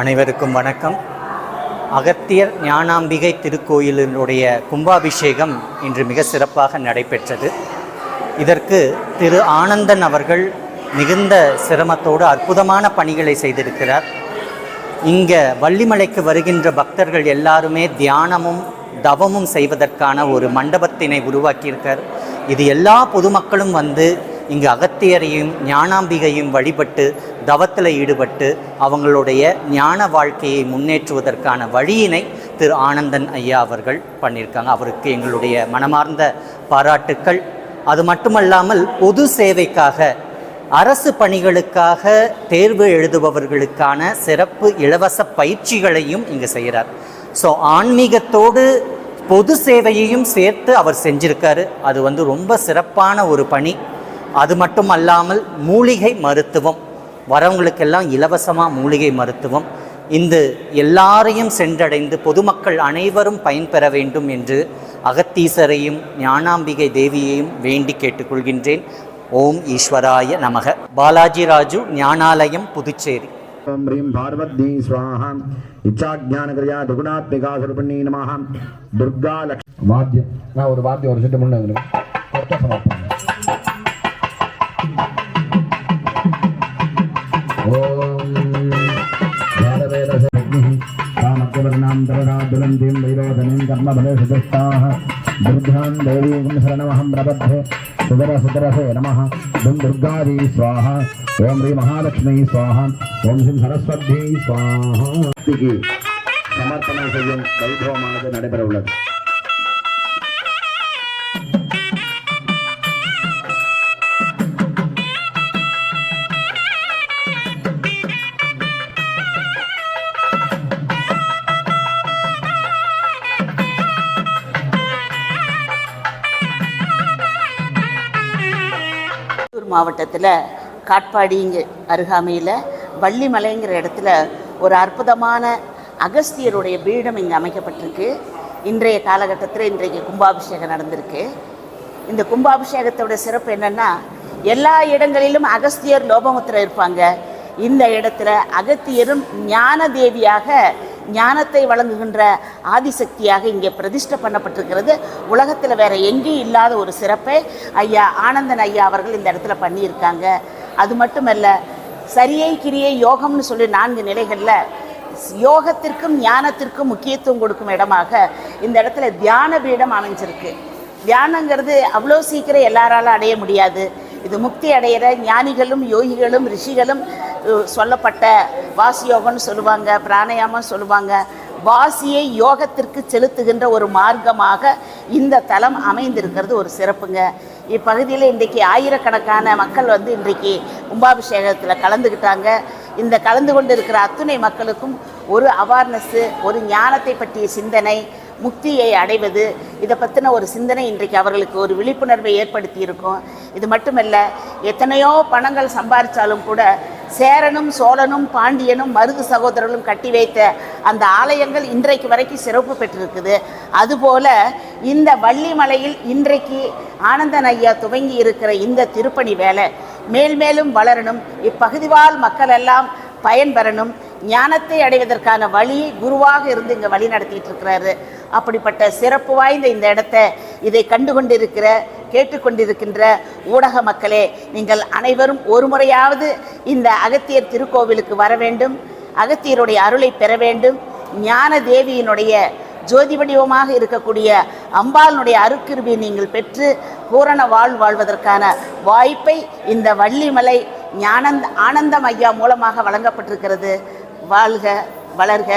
அனைவருக்கும் வணக்கம். அகத்தியர் ஞானாம்பிகை திருக்கோயிலினுடைய கும்பாபிஷேகம் இன்று மிக சிறப்பாக நடைபெற்றது. இதற்கு திரு ஆனந்தன் அவர்கள் மிகுந்த சிரமத்தோடு அற்புதமான பணிகளை செய்திருக்கிறார். இங்கே வள்ளிமலைக்கு வருகின்ற பக்தர்கள் எல்லாருமே தியானமும் தவமும் செய்வதற்கான ஒரு மண்டபத்தினை உருவாக்கியிருக்கார். இது எல்லா பொதுமக்களும் வந்து இங்கு அகத்தியரையும் ஞானாம்பிகையும் வழிபட்டு தவத்தில் ஈடுபட்டு அவங்களுடைய ஞான வாழ்க்கையை முன்னேற்றுவதற்கான வழியினை திரு ஆனந்தன் ஐயா அவர்கள் பண்ணியிருக்காங்க. அவருக்கு எங்களுடைய மனமார்ந்த பாராட்டுக்கள். அது மட்டுமல்லாமல் பொது சேவைக்காக அரசு பணிகளுக்காக தேர்வு எழுதுபவர்களுக்கான சிறப்பு இலவச பயிற்சிகளையும் இங்கு செய்கிறார். ஸோ ஆன்மீகத்தோடு பொது சேவையையும் சேர்த்து அவர் செஞ்சிருக்காரு. அது ரொம்ப சிறப்பான ஒரு பணி. அது மட்டும் அல்லாமல் மூலிகை மருத்துவம், வரவங்களுக்கெல்லாம் இலவசமாக மூலிகை மருத்துவம் இந்த எல்லாரையும் சென்றடைந்து பொதுமக்கள் அனைவரும் பயன்பெற வேண்டும் என்று அகத்தீசரையும் ஞானாம்பிகை தேவியையும் வேண்டி கேட்டுக்கொள்கின்றேன். ஓம் ஈஸ்வராய நமக. பாலாஜி ராஜு, ஞானாலயம், புதுச்சேரி. ஓம் ரீம் பார்வதி ஸ்வாஹா. இச்சாஜ்ஞானகிரியா துகுணாத்மிகா சுரபண்ணி நமஹ. துர்கா லக்ஷ்மி. வாத்தியம் நான் ஒரு வாத்தியம் ஒரு செட்டு முன்னே வந்துடும். ஓம் காமத்வர்ணாம் தவராதுலந்தீம் வைரோதனீம் கர்மபலே சுதஸ்தாஹ துர்காம் தேவீம் சரணமஹம் பிரபத்தே சுதரசுதரசே நமஹ. தும் துர்காதி ஸ்வாஹா. ஓம் ஸ்ரீ மகாலட்சுமி ஸ்வாஹா. ஓம் ஸ்ரீ சரஸ்வதி ஸ்வாஹா. சமர்ப்பணம் செய்யும் வைபவமானது நடைபெற உள்ளது. மாவட்டத்தில் காட்பாடிங்க அருகாமையில் வள்ளிமலைங்கிற இடத்துல ஒரு அற்புதமான அகஸ்தியருடைய பீடம் இங்கே அமைக்கப்பட்டிருக்கு. இன்றைய காலகட்டத்தில் இன்றைக்கு கும்பாபிஷேகம் நடந்திருக்கு. இந்த கும்பாபிஷேகத்தோட சிறப்பு என்னென்னா, எல்லா இடங்களிலும் அகஸ்தியர் லோபமுத்திரர் இருப்பாங்க. இந்த இடத்துல அகத்தியரும் ஞான தேவியாக ஞானத்தை வழங்குகின்ற ஆதிசக்தியாக இங்கே பிரதிஷ்டை பண்ணப்பட்டிருக்கிறது. உலகத்தில் வேறு எங்கேயும் இல்லாத ஒரு சிறப்பை ஐயா ஆனந்தன் ஐயா அவர்கள் இந்த இடத்துல பண்ணியிருக்காங்க. அது மட்டுமல்ல, சரியை கிரியை யோகம்னு சொல்லி 4 நிலைகளில் யோகத்திற்கும் ஞானத்திற்கும் முக்கியத்துவம் கொடுக்கும் இடமாக இந்த இடத்துல தியான பீடம் அமைஞ்சிருக்கு. தியானங்கிறது அவ்வளோ சீக்கிரம் எல்லாராலும் அடைய முடியாது. இது முக்தி அடைகிற ஞானிகளும் யோகிகளும் ரிஷிகளும் சொல்லப்பட்ட வாசி யோகம்னு சொல்லுவாங்க, பிராணாயாமம் சொல்லுவாங்க. வாசியை யோகத்திற்கு செலுத்துகின்ற ஒரு மார்க்கமாக இந்த தலம் அமைந்திருக்கிறது ஒரு சிறப்புங்க. இப்பகுதியில் இன்றைக்கு ஆயிரக்கணக்கான மக்கள் இன்றைக்கு கும்பாபிஷேகத்தில் கலந்துக்கிட்டாங்க. இந்த கலந்து கொண்டு இருக்கிற அத்துணை மக்களுக்கும் ஒரு அவேர்னஸ்ஸு, ஒரு ஞானத்தை பற்றிய சிந்தனை, முக்தியை அடைவது, இதை பற்றின ஒரு சிந்தனை இன்றைக்கு அவர்களுக்கு ஒரு விழிப்புணர்வை ஏற்படுத்தி இருக்கும். இது மட்டுமல்ல, எத்தனையோ பணங்கள் சம்பாதிச்சாலும் கூட சேரனும் சோழனும் பாண்டியனும் மருது சகோதரர்களும் கட்டி வைத்த அந்த ஆலயங்கள் இன்றைக்கு வரைக்கும் சிறப்பு பெற்றிருக்குது. அதுபோல் இந்த வள்ளிமலையில் இன்றைக்கு ஆனந்தன் ஐயா துவங்கி இருக்கிற இந்த திருப்பணி வேலை மேல்மேலும் வளரணும். இப்பகுதிவாழ் மக்கள் எல்லாம் பயன்பெறணும். ஞானத்தை அடைவதற்கான வழியை குருவாக இருந்து இங்கே வழி நடத்திட்டு இருக்கிறாரு. அப்படிப்பட்ட சிறப்பு வாய்ந்த இந்த இடத்தை இதை கண்டுகொண்டிருக்கிற கேட்டுக்கொண்டிருக்கின்ற ஊடக மக்களே, நீங்கள் அனைவரும் ஒரு முறையாவது இந்த அகத்தியர் திருக்கோவிலுக்கு வர வேண்டும். அகத்தியருடைய அருளை பெற வேண்டும். ஞான தேவியினுடைய ஜோதி வடிவமாக இருக்கக்கூடிய அம்பாளுடைய அருட்கிருபையை நீங்கள் பெற்று பூரண வாழ்வதற்கான வாய்ப்பை இந்த வள்ளிமலை ஆனந்தம் ஐயா மூலமாக வழங்கப்பட்டிருக்கிறது. வாழ்க, வளர்க,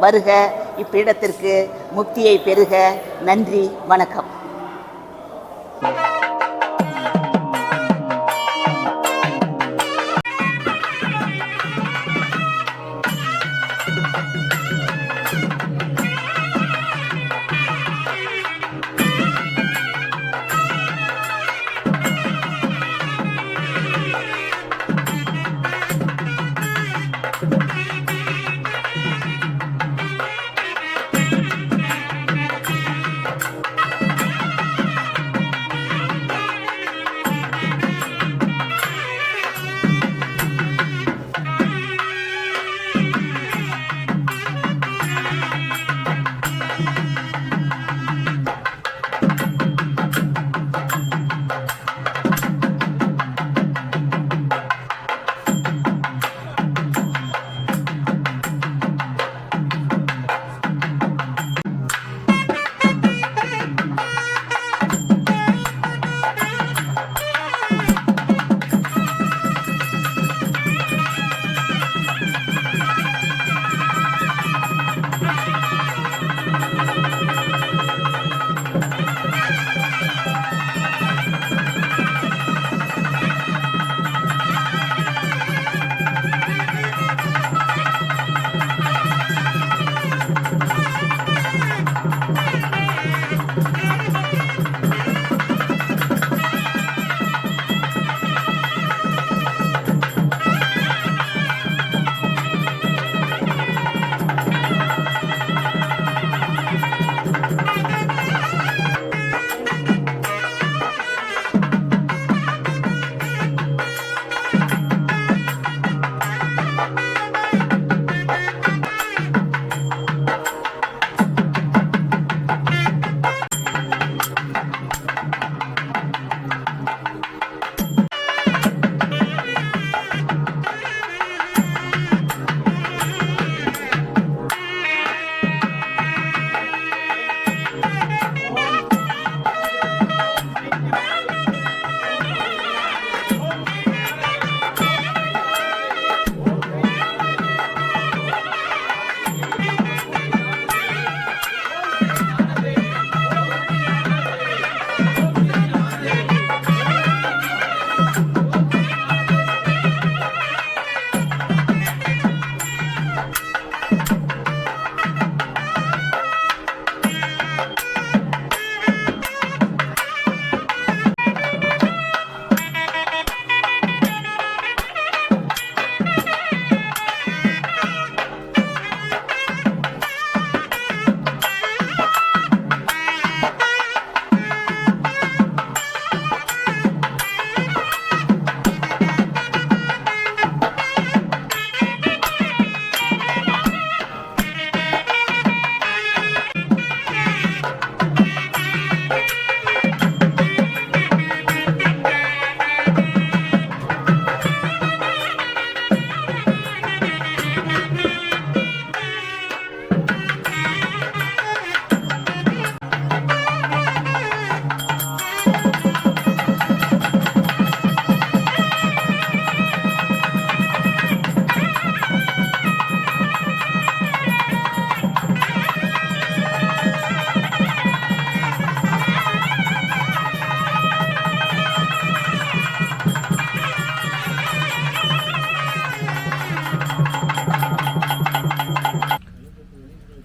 வருக. இப்பீடத்திற்கு முக்தியை பெறுக. நன்றி, வணக்கம்.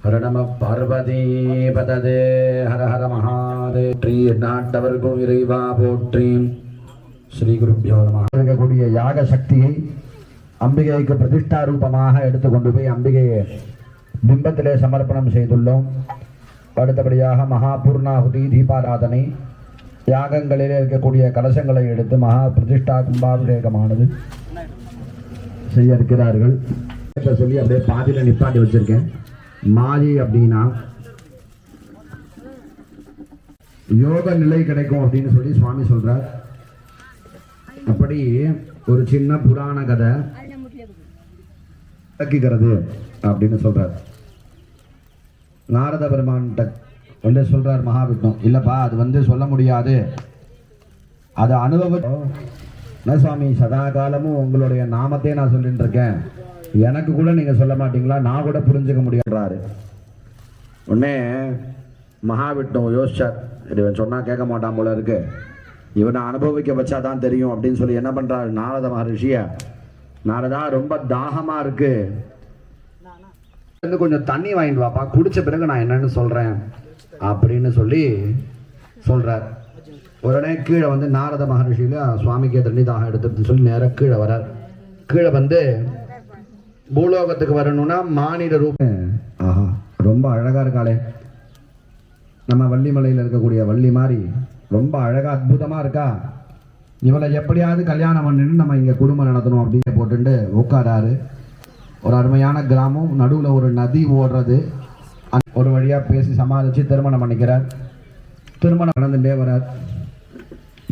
ஹர நம பார்வதி பததே ஹர ஹர மகாதேற்றி நாட்டவர்க்கும் இறைவா போற்றி. ஸ்ரீ குருப்பியோ நம. இருக்கக்கூடிய யாக சக்தியை அம்பிகைக்கு பிரதிஷ்டா ரூபமாக எடுத்துக்கொண்டு போய் அம்பிகையை பிம்பத்திலே சமர்ப்பணம் செய்துள்ளோம். அடுத்தபடியாக மகாபூர்ணாகுதி தீபாராதனை யாகங்களிலே இருக்கக்கூடிய கலசங்களை எடுத்து மகா பிரதிஷ்டா கும்பாபிஷேகமானது செய்ய இருக்கிறார்கள். சொல்லி அப்படியே பாதியில் நிப்பாட்டி வச்சிருக்கேன். மாயை அப்படின்னா யோக நிலை கிடைக்கும் அப்படின்னு சொல்லி சுவாமி சொல்றார். அப்படி ஒரு சின்ன புராண கதை விளக்குகிறது அப்படின்னு சொல்றார். நாரத பெருமான்கிட்ட வந்து சொல்றார் மகாவிஷ்ணு, இல்லப்பா அது சொல்ல முடியாது, அது அனுபவம் என்ன சுவாமி, சதா காலமும் உங்களுடைய நாமத்தையே நான் சொல்லிட்டு இருக்கேன், எனக்கு கூட நீங்க சொல்ல மாட்டீங்களா, நான் கூட புரிஞ்சுக்க முடியாதுறாரு. உடனே மகாவிஷ்ணு யோசிச்சார், இவன் சொன்னா கேட்க மாட்டான் போல இருக்கு, இவனை அனுபவிக்க வச்சாதான் தெரியும் அப்படின்னு சொல்லி என்ன பண்றாரு நாரத மகரிஷிய, நாரதா ரொம்ப தாகமா இருக்கு, கொஞ்சம் தண்ணி வாங்கிட்டு வாப்பா, குடிச்ச பிறகு நான் என்னன்னு சொல்றேன் அப்படின்னு சொல்லி சொல்றார். உடனே கீழே நாரத மகரிஷியில சுவாமிக்கு தண்ணி தாகம் எடுத்துட்டு சொல்லி நேரம் கீழே வரார். கீழே பூலோகத்துக்கு வரணும்னா மானிட ரூபம். ஆஹா, ரொம்ப அழகா இருக்காளே, நம்ம வள்ளிமலையில் இருக்கக்கூடிய வள்ளி மாதிரி ரொம்ப அழகா அற்புதமா இருக்கா, இவளை எப்படியாவது கல்யாணம் பண்ணிட்டு நம்ம இங்க குடும்பம் நடத்தணும் அப்படின்னு போட்டுட்டு உட்காராரு. ஒரு அருமையான கிராமம், நடுவில் ஒரு நதி ஓடுறது, ஒரு வழியா பேசி சமாளிச்சு திருமணம் பண்ணிக்கிறார். திருமணம் நடந்துட்டே வரார்.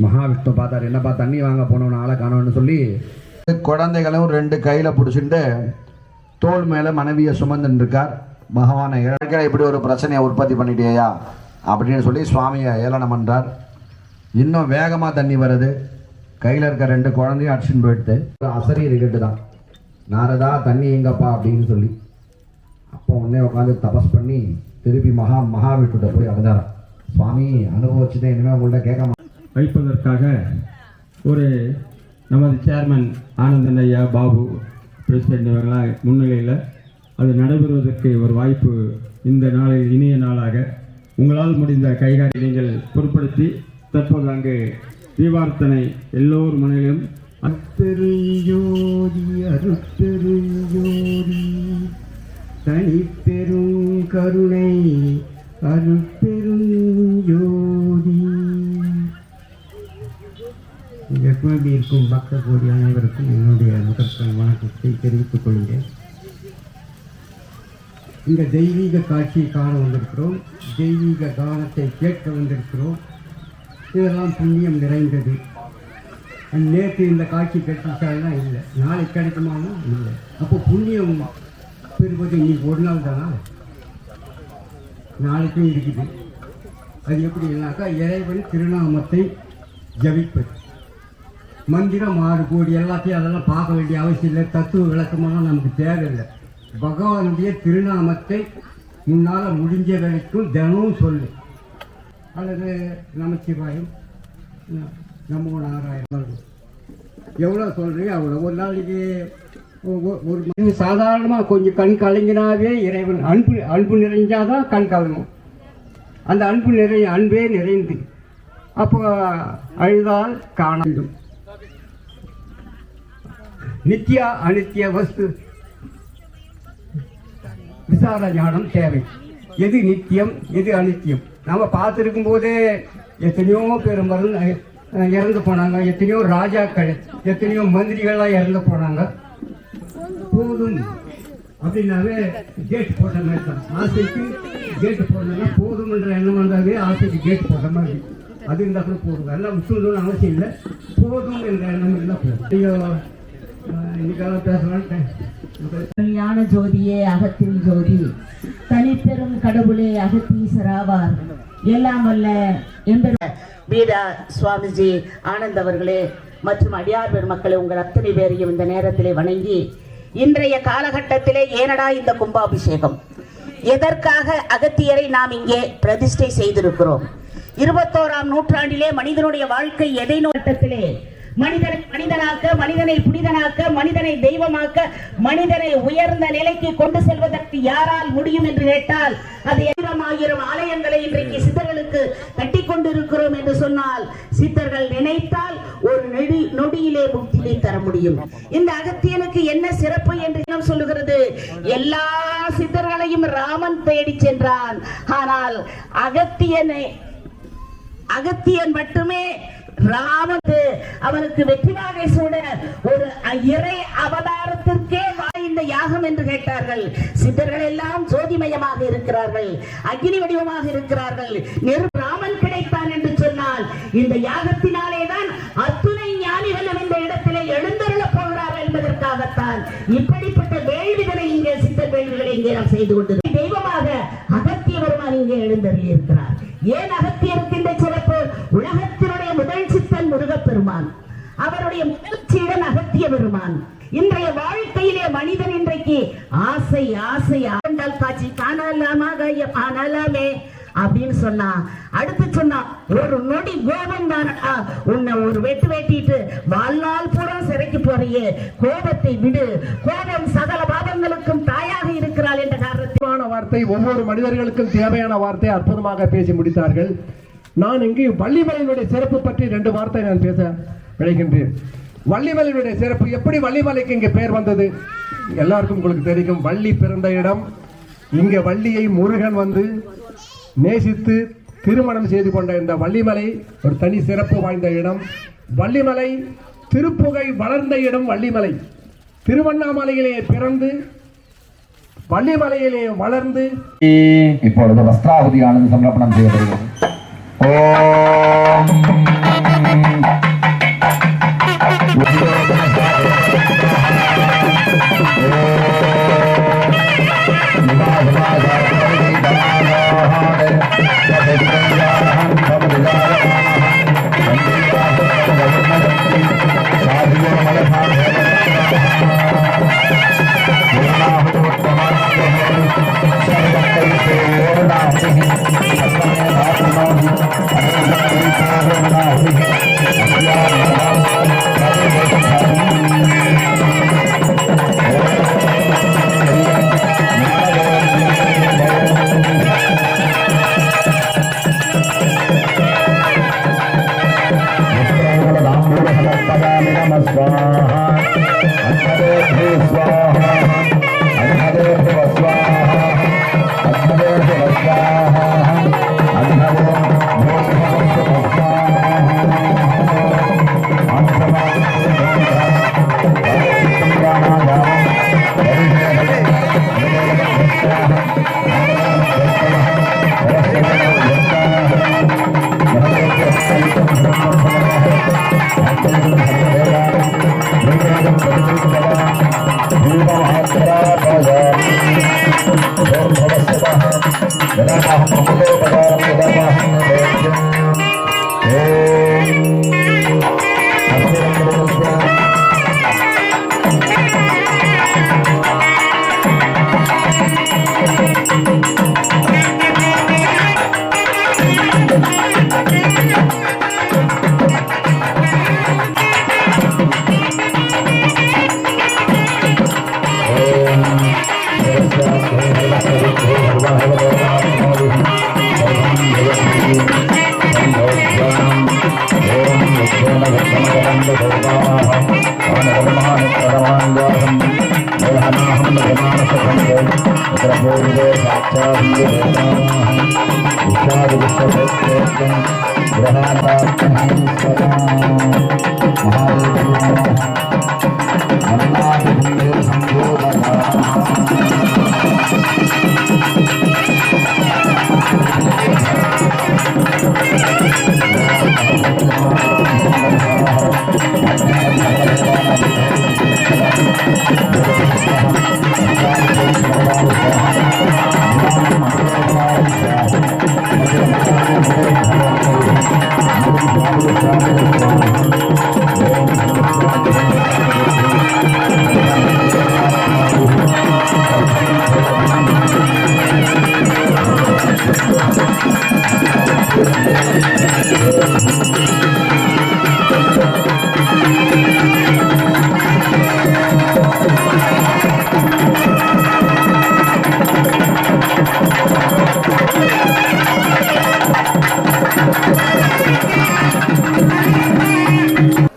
மகாவிஷ்ணு பார்த்தார், என்னப்பா தண்ணி வாங்க போனோம் ஆளை காணோன்னு சொல்லி குழந்தைகளும் 2 கையில பிடிச்சிட்டு தோல் மேல மனைவியை சுமந்துட்டு இருக்கார். பகவானை இப்படி ஒரு பிரச்சனையை உற்பத்தி பண்ணிட்டேயா அப்படின்னு சொல்லி சுவாமியை ஏளனம் பண்றார். இன்னும் வேகமா தண்ணி வருது, கையில இருக்க 2 குழந்தையும் அடிச்சுன்னு போயிடுது. அசரி இருக்கட்டு தான், நாரதா தண்ணி எங்கப்பா அப்படின்னு சொல்லி. அப்போ உடனே உட்காந்து தபஸ் பண்ணி திருப்பி மகாவிஷ்ணுட்ட போய் அடைஞ்சாராம். சுவாமி அனுபவிச்சுட்டேன், இனிமேல் உங்கள்கிட்ட கேட்க வைப்பதற்காக ஒரு நமது சேர்மன் ஆனந்தன் ஐயா, பாபு பிரசிடென்ட் இவங்களாம் முன்னிலையில் அது நடைபெறுவதற்கு ஒரு வாய்ப்பு இந்த நாளில் இனிய நாளாக உங்களால் முடிந்த கைகாரி நீங்கள் பொருட்படுத்தி தற்போது அங்கு தீபார்த்தனை எல்லோர் மனையிலும் அத்தெருஞ்சோதி அருத்தெருஞ்சோதி தனிப்பெரும் கருணை அருட்பெருஞ்சோதி. எப்படி இருக்கும் பக்த கோடி அனைவருக்கும் என்னுடைய முதற்கண் வணக்கத்தை தெரிவித்துக் கொள்கிறேன். இந்த தெய்வீக காட்சியை காண வந்திருக்கிறோம், தெய்வீக கானத்தை கேட்க வந்திருக்கிறோம். இதெல்லாம் புண்ணியம் நிறைந்தது. நேற்று இந்த காட்சி கிடைச்சாலும் இல்லை, நாளை கிடைக்குமானா இல்லை. அப்போ புண்ணியம் பெறுவது இன்னைக்கு ஒரு நாள் தானா, நாளைக்கும் இருக்குது. அது எப்படி இல்லைனாக்கா இறைவன் திருநாமத்தை ஜபிப்பது, மந்திரம் 6 கோடி எல்லாத்தையும் அதெல்லாம் பார்க்க வேண்டிய அவசியம் இல்லை, தத்துவ விளக்கமெல்லாம் நமக்கு தேவையில்லை. பகவானுடைய திருநாமத்தை முன்னால் முடிஞ்ச வரைக்கும் தினமும் சொல்லு, அல்லது நமச்சிவாயம், நமோ நாராயணன், எவ்வளோ சொல்கிறீங்க அவ்வளோ. ஒரு நாளைக்கு ஒரு சாதாரணமாக கொஞ்சம் கண் கலங்கினாவே இறைவன் அன்பு நிறைஞ்சாதான் கண் கலங்கும். அந்த அன்பே நிறைந்து அப்போ அழுதால் காண வேண்டும். நித்திய அனித்திய வஸ்து விசார ஞானம் தேவை. எது நித்தியம் எது அனித்தியம் நம்ம பார்த்துருக்கும் போதே எத்தனையோ பேர் இறந்து போனாங்க, எத்தனையோ ராஜாக்கள் எத்தனையோ மந்திரிகள்லாம் இறந்து போனாங்க. போதும் அப்படின்னாவே கேட் போட்ட மாதிரி தான். ஆசைக்கு கேட்டு போடணும்னா போதும்ன்ற எண்ணம் வந்தாவே ஆசைக்கு கேட்டு போட்ட மாதிரி. அது இருந்தால் கூட போதும், எல்லாம் விட்டுணும்னு அவசியம் இல்லை. போதும் என்ற எண்ணம் இருந்தால் போதும். ஐயோ இன்னைக்காக பேசலான்ட்டேன். ஞான ஜோதியே அகத்தின் ஜோதி, தனிப்பெரும் கடவுளே அகத்தீசராவார். எல்லாம் வல்ல பீடா சுவாமிஜி ஆனந்த் அவர்களே மற்றும் அடியார் பெருமக்களை உங்கள் அத்தனை பேரையும் இந்த நேரத்திலே வணங்கி, இன்றைய காலகட்டத்திலே ஏனடா இந்த கும்பாபிஷேகம், எதற்காக அகத்தியரை நாம் இங்கே பிரதிஷ்டை செய்திருக்கிறோம்? 21ஆம் நூற்றாண்டிலே மனிதனுடைய வாழ்க்கை எதை நோக்கத்திலே மனிதனை மனிதனாக்க, மனிதனை புனிதனாக்க, மனிதனை தெய்வமாக்க, மனிதனை உயர்ந்த நிலைக்கு கொண்டு செல்வதற்கு யாரால் முடியும் என்று கேட்டால் அது 1000 ஆலயங்களை இன்றைக்கு சித்தர்களுக்கு கட்டி கொண்டிருக்கிறோம் என்று சொன்னால், சித்தர்கள் நினைத்தால் ஒரு நொடியிலே முக்தியை தர முடியும். இந்த அகத்தியனுக்கு என்ன சிறப்பு என்று சொல்லுகிறது? எல்லா சித்தர்களையும் ராமன் தேடி சென்றான். ஆனால் அகத்தியன் மட்டுமே ராமது அவனுக்கு வெற்றி வாகை சூட ஒரு இறை அவதாரத்திற்கே இந்த யாகம் என்று கேட்டார்கள். சித்தர்கள் எல்லாம் ஜோதிமயமாக இருக்கிறார்கள், அக்னி வடிவமாக இருக்கிறார்கள். ராமன் கிடைத்தான் என்று சொன்னால் இந்த யாகத்தினாலே தான் அத்துணை ஞானிகளும் இந்த இடத்திலே எழுந்தருள போகிறார்கள் என்பதற்காகத்தான் இப்படிப்பட்ட வேள்விகளை இங்கே சித்தர் வேள்விகளை இங்கே நாம் செய்து கொண்டிருக்கிறோம். தெய்வமாக அகத்திய பெருமான் இங்கே எழுந்தருளி இருக்கிறார். ஏன் அகத்தியருக்கு இந்த சிறப்பு? உலகத்தினுடைய முதல் சித்தன் முருகப்பெருமான், அவருடைய முதல் சீடன் அகத்திய பெருமான். இன்றைய வாழ்க்கையிலே மனிதன் இன்றைக்கு ஆசை ஆண்டால் காட்சி காணலாமே அப்படின்னு சொன்னா, அடுத்து சொன்னா ஒரு நொடி கோபம் தானடா, உன்னை ஒரு வெட்டிட்டு வாழ்நாள் பூரா சிறைக்கு போறியே, கோபத்தை விடு, கோபம் சகல பாவங்களுக்கும் தாயாக இருக்கிறாள் என்ற காரணத்திலான வார்த்தை, ஒவ்வொரு மனிதர்களுக்கும் தேவையான வார்த்தை அற்புதமாக பேசி முடித்தார்கள். நான் இங்கு வள்ளிமலையினுடைய சிறப்பு பற்றி 2 வார்த்தை நான் பேச விளைகின்றேன். வள்ளிமலையினுடைய சிறப்பு, எப்படி வள்ளிமலைக்கு இங்கே பெயர் வந்தது எல்லாருக்கும் உங்களுக்கு தெரியும். வள்ளி பிறந்த இடம், இங்கே வள்ளியை முருகன் வந்து நேசித்து திருமணம் செய்து கொண்ட இந்த வள்ளிமலை ஒரு தனி சிறப்பு வாய்ந்த இடம். வள்ளிமலை திருப்புகை வளர்ந்த இடம் வள்ளிமலை. திருவண்ணாமலையிலே பிறந்து வள்ளிமலையிலே வளர்ந்து இப்பொழுது வஸ்திராகுதியானது சமர்ப்பணம் செய்யப்படுகிறது.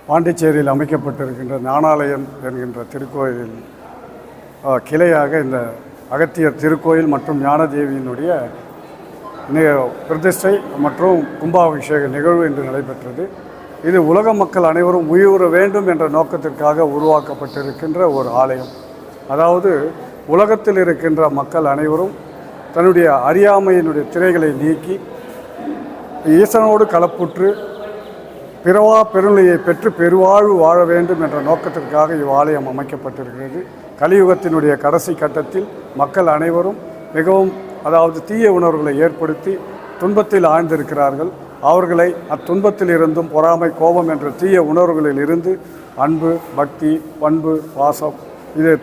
பாண்டிச்சேரியில் அமைக்கப்பட்டிருக்கின்ற ஞானாலயம் என்கின்ற திருக்கோயிலில் கிளையாக இந்த அகத்தியர் திருக்கோயில் மற்றும் ஞானதேவியினுடைய பிரதிஷ்டை மற்றும் கும்பாபிஷேக நிகழ்வு இன்று நடைபெற்றது. இது உலக மக்கள் அனைவரும் உயிர வேண்டும் என்ற நோக்கத்திற்காக உருவாக்கப்பட்டிருக்கின்ற ஒரு ஆலயம். அதாவது உலகத்தில் இருக்கின்ற மக்கள் அனைவரும் தன்னுடைய அறியாமையினுடைய திரைகளை நீக்கி ஈசனோடு கலப்புற்று பிறவா பெருநிலையை பெற்று பெருவாழ்வு வாழ வேண்டும் என்ற நோக்கத்திற்காக இவ்வாலயம் அமைக்கப்பட்டிருக்கிறது. கலியுகத்தினுடைய கடைசி கட்டத்தில் மக்கள் அனைவரும் மிகவும் தீய உணர்வுகளை ஏற்படுத்தி துன்பத்தில் ஆழ்ந்திருக்கிறார்கள். அவர்களை அத்துன்பத்தில் இருந்தும் பொறாமை, கோபம் என்ற தீய உணர்வுகளில் இருந்து அன்பு, பக்தி, பண்பு, பாசம், இது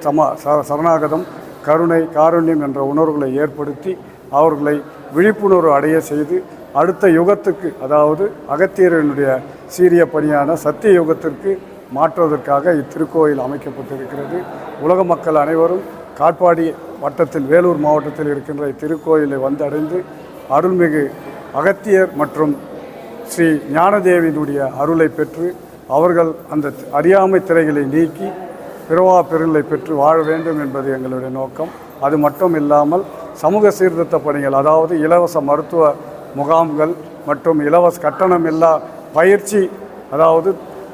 சரணாகதம், கருணை, காருண்யம் என்ற உணர்வுகளை ஏற்படுத்தி அவர்களை விழிப்புணர்வு அடைய செய்து அடுத்த யுகத்துக்கு, அதாவது அகத்தியரனுடைய சீரிய பணியான சத்திய யுகத்திற்கு மாற்றுவதற்காக இத்திருக்கோயில் அமைக்கப்பட்டிருக்கிறது. உலக மக்கள் அனைவரும் காட்பாடி வட்டத்தில் வேலூர் மாவட்டத்தில் இருக்கின்ற இத்திருக்கோயிலை வந்தடைந்து அருள்மிகு அகத்தியர் மற்றும் ஸ்ரீ ஞானதேவியினுடைய அருளை பெற்று அவர்கள் அந்த அறியாமை திரைகளை நீக்கி பிறவா பெருநிலை பெற்று வாழ வேண்டும் என்பது எங்களுடைய நோக்கம். அது மட்டும் இல்லாமல் சமூக சீர்திருத்த பணிகள், அதாவது இலவச மருத்துவ முகாம்கள் மற்றும் இலவச கட்டணமில்லா பயிற்சி, அதாவது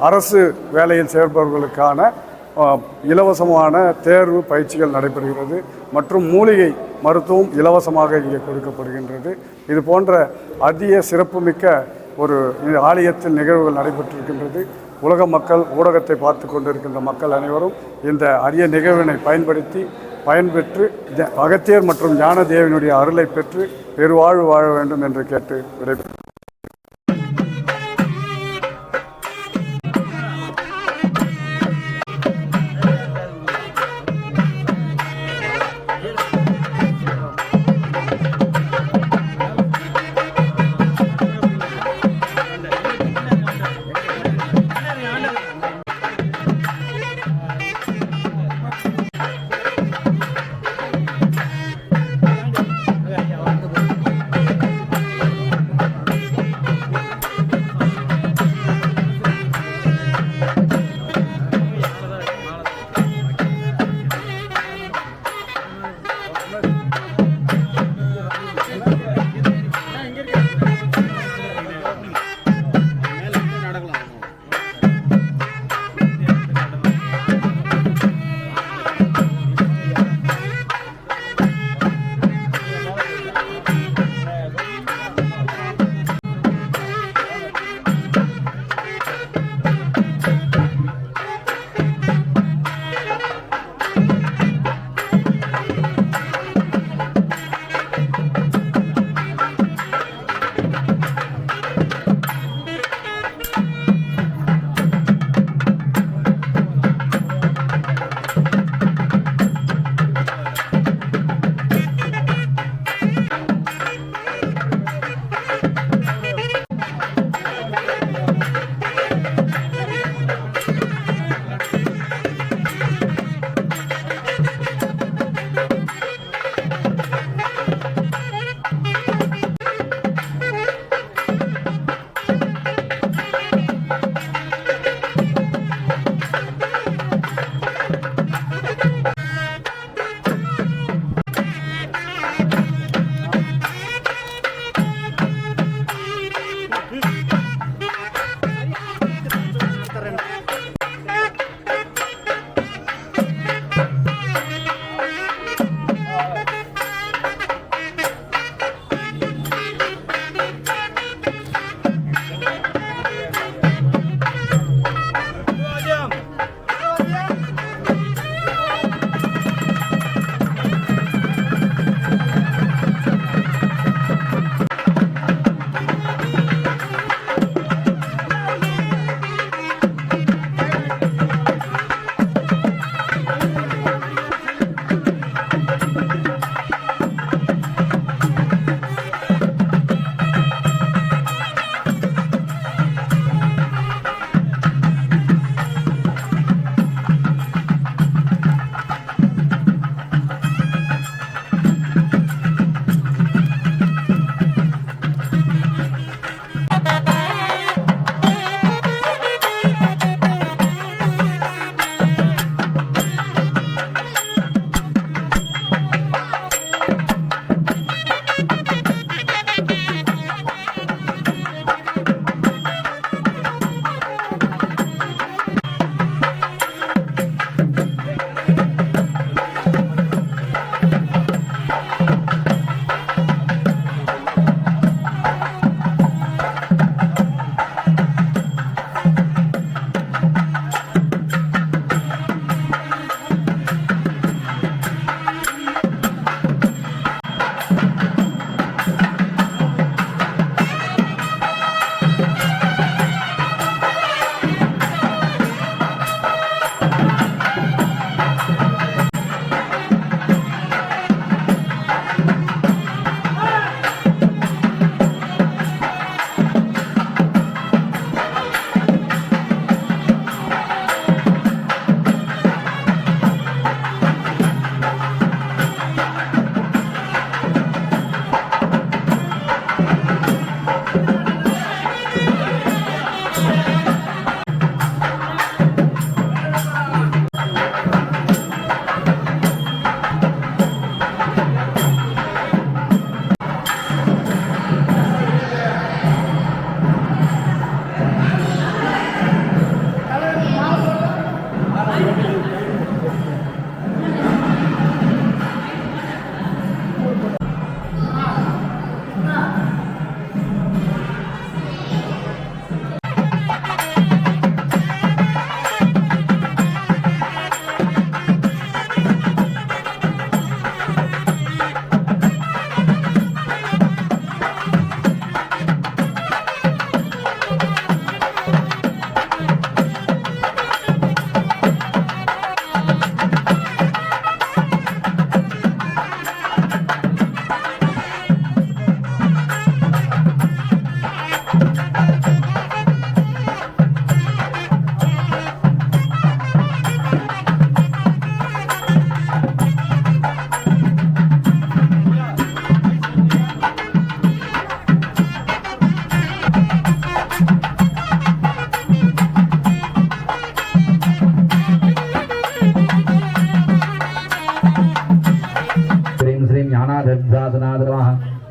அரசு வேலையில் சேர்பவர்களுக்கான இலவசமான தேர்வு பயிற்சிகள் நடைபெறுகிறது. மற்றும் மூலிகை மருத்துவம் இலவசமாக இங்கே கொடுக்கப்படுகின்றது. இது போன்ற அதிக சிறப்புமிக்க ஒரு ஆலயத்தில் நிகழ்வுகள் நடைபெற்றிருக்கின்றது. உலக மக்கள், ஊடகத்தை பார்த்து கொண்டிருக்கின்ற மக்கள் அனைவரும் இந்த அரிய நிகழ்வினை பயன்பெற்று அகத்தியர் மற்றும் ஞானதேவியினுடைய அருளை பெற்று பெருவாழ்வு வாழ வேண்டும் என்று கேட்டு விடைபெறுகிறேன்.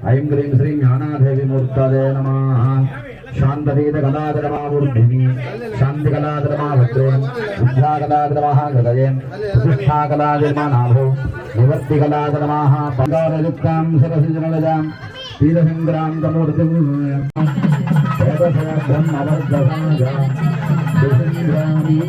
ऐं क्लीं श्रीं ज्ञानादेवी मूर्तये नमः। शान्तवीतकलाधरमामूर्धिनि शान्तिकलाधरमाभद्रे विद्याकलाधरमाः हृदये प्रतिष्ठाकलाधर्मानाभो निवर्तिकलाधरमाः पङ्गारयुक्तां सरसिजनलजां तीरसङ्ग्रान्तमूर्तिं वेदशब्दम् अवर्धसाजां सुसङ्ग्रामी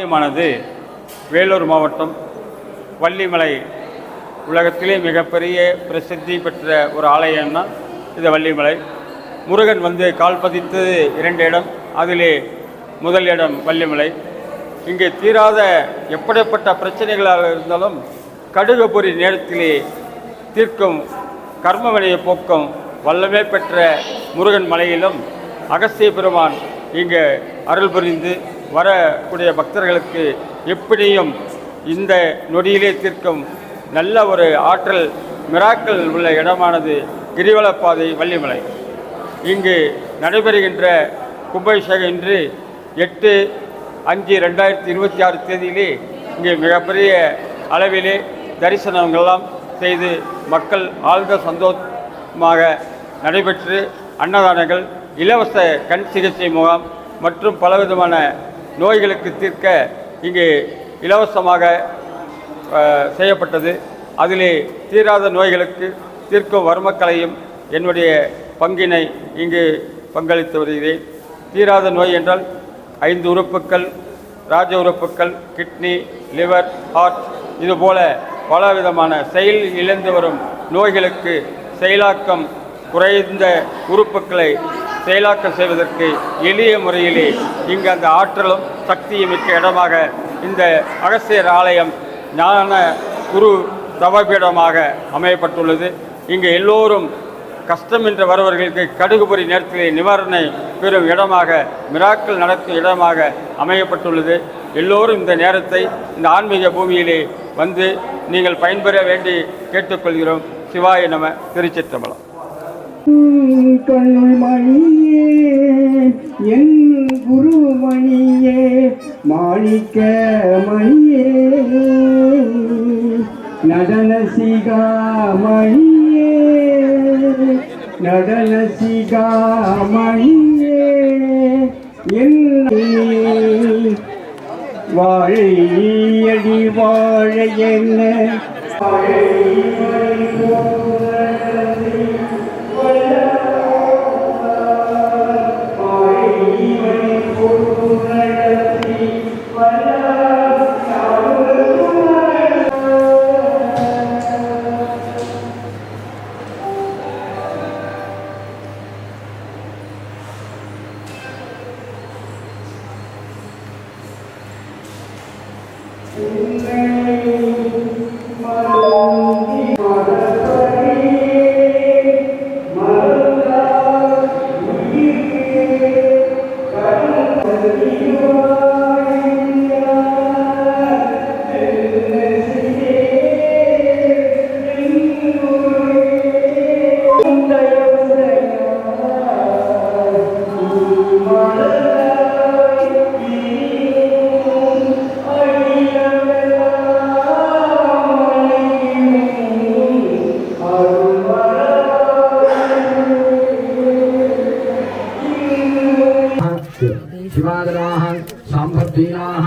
ஆலயமானது வேலூர் மாவட்டம் வள்ளிமலை உலகத்திலே மிகப்பெரிய பிரசித்தி பெற்ற ஒரு ஆலயம்னா இது வள்ளிமலை. முருகன் வந்து கால் பதித்தது 2 இடம், அதிலே முதல் இடம் வள்ளிமலை. இங்கே தீராத எப்படிப்பட்ட பிரச்சனைகளாக இருந்தாலும் கடுகு பொறி நேரத்திலே தீர்க்கும் கர்மவினையை போக்கும் வல்லமை பெற்ற முருகன் மலையிலும் அகஸ்திய பெருமான் இங்கே அருள் புரிந்து வரக்கூடிய பக்தர்களுக்கு எப்படியும் இந்த நொடியிலே தீர்க்கும் நல்ல ஒரு ஆற்றல் மிராக்கள் உள்ள இடமானது கிரிவலப்பாதை வள்ளிமலை. இங்கு நடைபெறுகின்ற கும்பாபிஷேகம் இன்று 8/5/2026 தேதியிலே இங்கே மிகப்பெரிய அளவிலே தரிசனங்களெல்லாம் செய்து மக்கள் ஆழ்ந்த சந்தோஷமாக நடைபெற்று அன்னதானங்கள், இலவச கண் சிகிச்சை முகாம் மற்றும் பலவிதமான நோய்களுக்கு தீர்க்க இங்கே இலவசமாக செய்யப்பட்டது. அதிலே தீராத நோய்களுக்கு தீர்க்கும் வர்மக்கலையும் என்னுடைய பங்கினை இங்கு பங்களித்து வருகிறேன். தீராத நோய் என்றால் 5 உறுப்புக்கள், ராஜ உறுப்புக்கள், கிட்னி, லிவர், ஹார்ட், இதுபோல பலவிதமான செயல் இழந்து வரும் நோய்களுக்கு செயலாக்கம் குறைந்த உறுப்புக்களை செயலாக்கம் செய்வதற்கு எளிய முறையிலே இங்கு அந்த ஆற்றலும் சக்தியும் மிக்க இடமாக இந்த அகஸ்தியர் ஆலயம் ஞான குரு தவபீடமாக அமையப்பட்டுள்ளது. இங்கு எல்லோரும் கஷ்டம் என்று வருவர்களுக்கு கடுகுபொறி நேரத்திலே நிவாரணை பெறும் இடமாக, மிராக்கள் நடக்கும் இடமாக அமையப்பட்டுள்ளது. எல்லோரும் இந்த நேரத்தை இந்த ஆன்மீக பூமியிலே வந்து நீங்கள் பயன்பெற வேண்டி கேட்டுக்கொள்கிறோம். சிவாய நம. திருச்சிற்றம்பலம். கண்மணியே என் குருமணியே மாணிக்க மணியே நடன சிகாமணியே நடன சிகாமணியே என் வாழையடி வாழ என்ன शिवादनाः साम्भद्दीनाः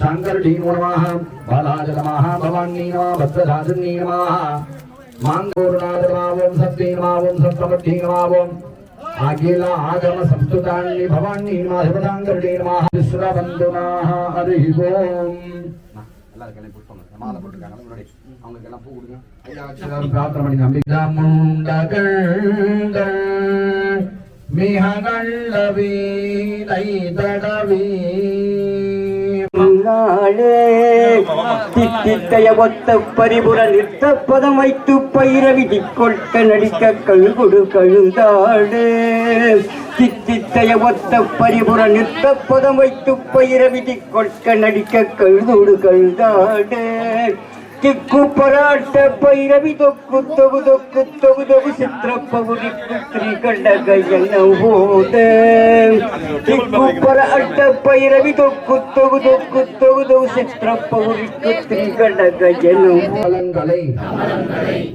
शाङ्करडीनोनमाः बालाजनमाः भवान्नीनमाः भद्रराजन्नीनमाः माङ्गोरनादमावं सत्तीनमावं सत्तमद्धीनमावं आगीला आगम संस्तुतान्नि भवान्नीनमाः शिवशाङ्करडीनमाः विश्वबन्धुनाः हरिः ओम् எல்லாரும் புஷ்பம் மாலை போட்டுருக்காங்க முன்னாடி அவங்களுக்கு எல்லாம் பூ கொடுங்க ஐயா பிரார்த்தனை பண்ணி நம்பிக்கை மிகங்கள்ளவி தைதடவி தித்தித்தைய ஒத்த பரிபுர நிறுத்த பதம் வைத்து பயிரவிதி கொள்க நடிக்க கழுகுடு கழுதாடு தித்தித்தைய ஒத்த பரிபுர நிறுத்த பதம் வைத்து பயிரவிதி கொள்க நடிக்க கழுகுடு கழுதாடு திக்கு பராட்ட பைரவி தொக்கு தொகு தொகு தொகு தொகு சித்திரப்பகுதிக்கு திரிகண்டக என்ன போத திக்கு பராட்ட பைரவி தொக்கு தொகு தொகு தொகு தொகு சித்திரப்பகுதிக்கு திரிகண்டக என்ன பலங்களை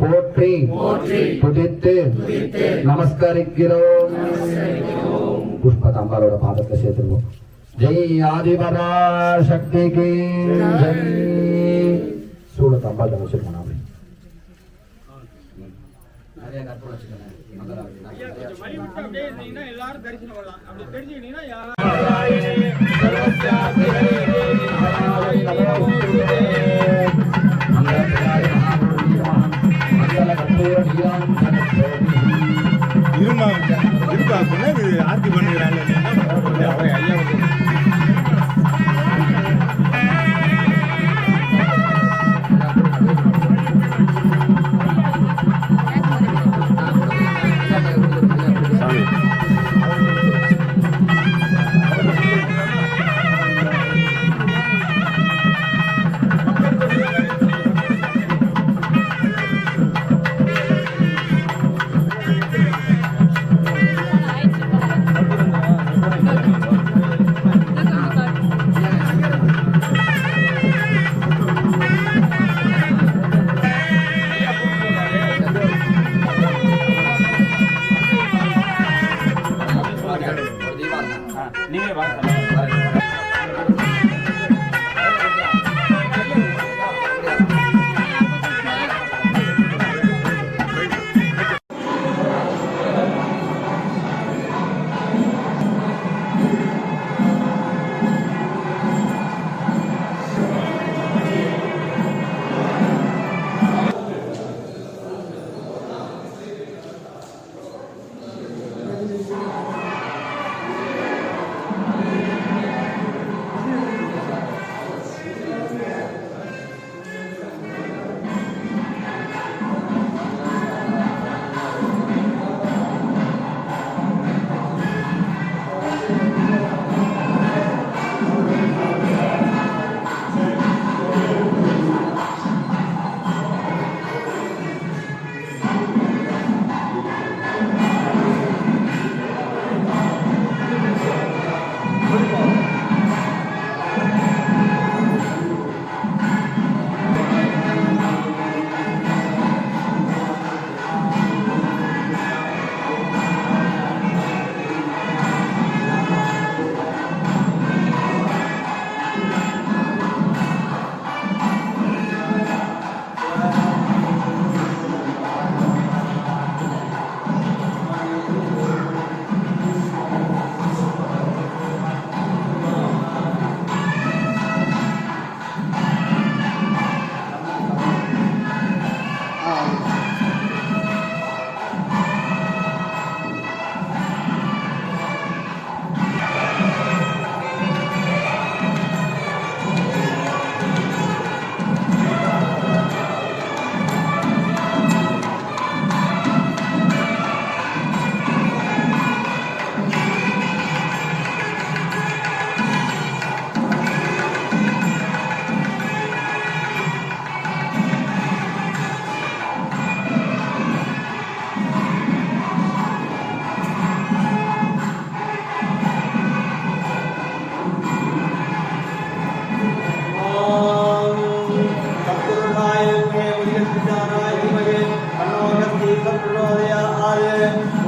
போற்றி துதித்து நமஸ்கரிக்கிறோம். புஷ்பதாம்பாலோட பாதத்தை சேர்த்துருவோம். ஜெய் ஆதிபரா சக்திக்கு ஜெய். சூழத்தை அம்பாள் தான் வச்சிருக்கோம். நாம நிறைய கற்பனை வச்சுக்கணும். ஆர்த்தி பண்ணுறாங்க.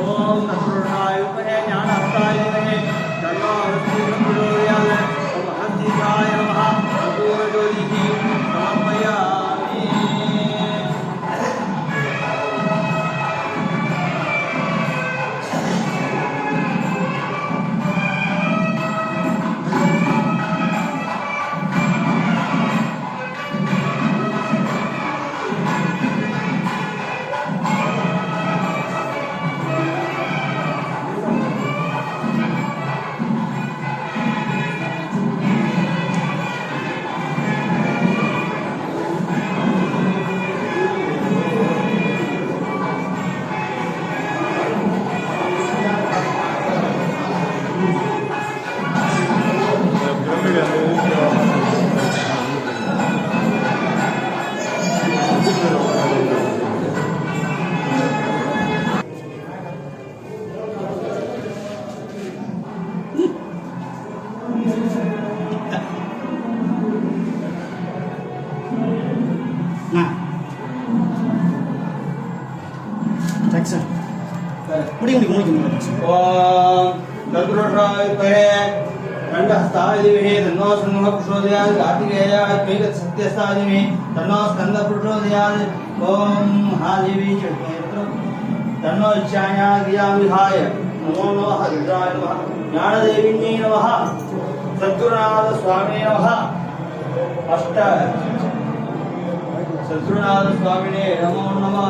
ஓம் தத்புருஷாய வித்மஹே ஞானஹஸ்தாய தீமஹி தன்னோ அகஸ்தியः பிரச்சோதயாத். ஓம் அகஸ்தீசாய நமः. கற்பூரஜோதிः சமர்ப்பயாமி. ஓம் தத்புருஷாய வித்மஹே கண்டஹஸ்தாய தீமஹி தன்னோ ஸ்கந்தः பிரச்சோதயாத். கார்த்திகேயாய வித்மஹி சத்யஸ்தாய தீமஹி தன்னோ ஸ்கந்தः பிரச்சோதயாத். ஓம் மகாதேவி தன்னோ இச்சாயாத் கியாம் விஹாய நமோ நமः ருத்ராய நமः ஞானதேவின்யை நமः சத்குருநாத சுவாமியே நமः சத்குருநாத சுவாமினே நமோ நமः.